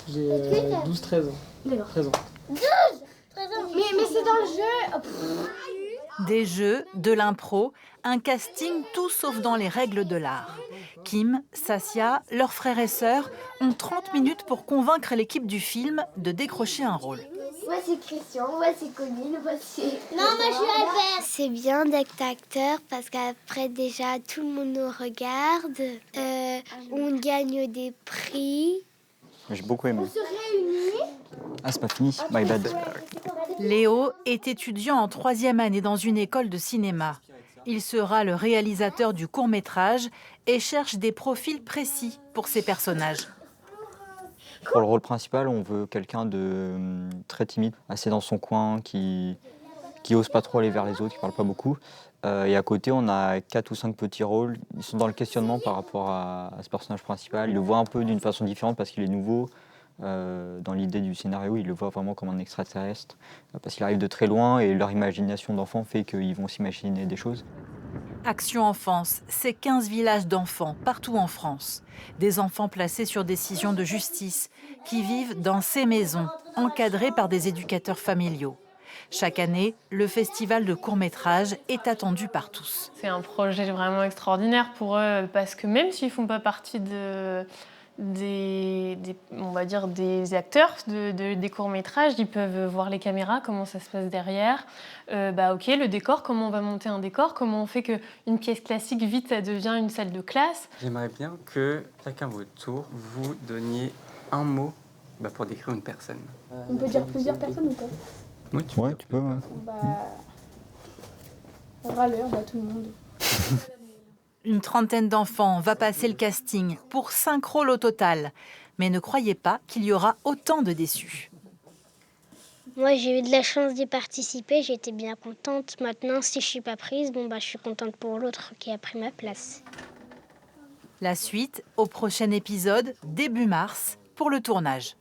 J'ai 12-13 ans. D'accord. 13 ans. 12 13 ans. Mais c'est dans le jeu. Des jeux, de l'impro, un casting tout sauf dans les règles de l'art. Kim, Sassia, leurs frères et sœurs ont 30 minutes pour convaincre l'équipe du film de décrocher un rôle. Voici Christian, voici Colline, voici... Non, moi je suis Albert. C'est bien d'être acteur parce qu'après déjà tout le monde nous regarde. On gagne des prix. J'ai beaucoup aimé. On se réunit. Ah, c'est pas fini. My bad. Léo est étudiant en 3e année dans une école de cinéma. Il sera le réalisateur du court-métrage et cherche des profils précis pour ses personnages. Pour le rôle principal, on veut quelqu'un de très timide, assez dans son coin, qui ose pas trop aller vers les autres, qui parle pas beaucoup. Et à côté, on a 4 ou 5 petits rôles. Ils sont dans le questionnement par rapport à ce personnage principal. Ils le voient un peu d'une façon différente parce qu'il est nouveau. Dans l'idée du scénario, ils le voient vraiment comme un extraterrestre parce qu'il arrive de très loin et leur imagination d'enfant fait qu'ils vont s'imaginer des choses. Action Enfance, c'est 15 villages d'enfants partout en France. Des enfants placés sur décision de justice qui vivent dans ces maisons, encadrées par des éducateurs familiaux. Chaque année, le festival de court-métrage est attendu par tous. C'est un projet vraiment extraordinaire pour eux parce que même s'ils ne font pas partie on va dire des acteurs des courts-métrages, ils peuvent voir les caméras, comment ça se passe derrière. Ok, le décor, comment on va monter un décor, comment on fait qu'une pièce classique, vite, ça devient une salle de classe. J'aimerais bien que chacun votre tour, vous donniez un mot pour décrire une personne. On peut dire plusieurs personnes ou pas? Oui, Tu peux. Ouais. Râleur, tout le monde. Une trentaine d'enfants va passer le casting pour 5 rôles au total. Mais ne croyez pas qu'il y aura autant de déçus. Moi, j'ai eu de la chance d'y participer, j'étais bien contente. Maintenant, si je suis pas prise, je suis contente pour l'autre qui a pris ma place. La suite au prochain épisode, début mars, pour le tournage.